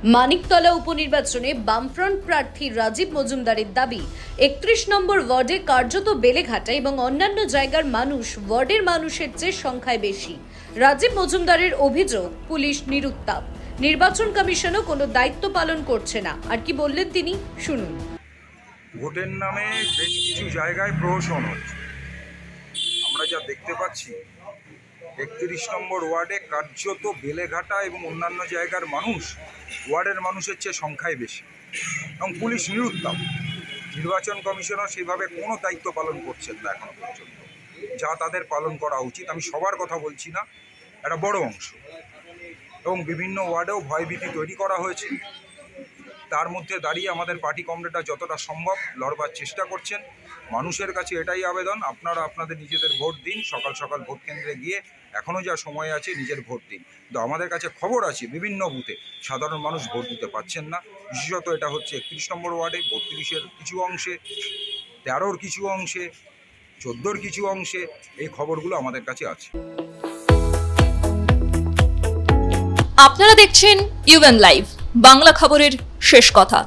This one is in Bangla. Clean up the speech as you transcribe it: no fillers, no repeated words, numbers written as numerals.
মানিকতলা উপনির্বাচনে বামফ্রন্ট প্রার্থী রাজীব মজুমদারের দাবি ৩১ নম্বর ওয়ার্ডে কার্যত বেলেঘাটা এবং অন্যান্য জায়গার মানুষ ওয়ার্ডের মানুষের চেয়ে সংখ্যায় বেশি। রাজীব মজুমদারের অভিযোগ, পুলিশ নিরুত্তাপ, নির্বাচন কমিশনও কোনো দায়িত্ব পালন করছে না। আর কি বললেন তিনি, শুনুন। ভোটের নামে বেশ কিছু জায়গায় প্রহসন হচ্ছে। আমরা যা দেখতে পাচ্ছি, ৩১ নম্বর ওয়ার্ডে কার্যত বেলেঘাটা এবং অন্যান্য জায়গার মানুষ ওয়ার্ডের মানুষের চেয়ে সংখ্যায় বেশি এবং পুলিশ নিরুত্তাপ। নির্বাচন কমিশনও সেভাবে কোনো দায়িত্ব পালন করছেন না এখনো পর্যন্ত, যা তাদের পালন করা উচিত। আমি সবার কথা বলছি না, একটা বড় অংশ। এবং বিভিন্ন ওয়ার্ডেও ভয়ভীতি তৈরি করা হয়েছে। তার মধ্যে দাঁড়িয়ে আমাদের পার্টি কমরেডরা যতটা সম্ভব লড়বার চেষ্টা করছেন। মানুষের কাছে এটাই আবেদন, আপনারা আপনাদের নিজেদের ভোট দিন। সকাল সকাল ভোট কেন্দ্রে গিয়ে এখনও যা সময় আছে নিজের ভোট দিন। তো আমাদের কাছে খবর আছে বিভিন্ন বুথে সাধারণ মানুষ ভোট দিতে পারছেন না। বিশেষত এটা হচ্ছে ৩১ নম্বর ওয়ার্ডে, ৩২-এর কিছু অংশে, ১৩-র কিছু অংশে, ১৪-র কিছু অংশে। এই খবরগুলো আমাদের কাছে আছে। আপনারা দেখছেন ইউএন লাইভ, বাংলা খবরের শেষ কথা।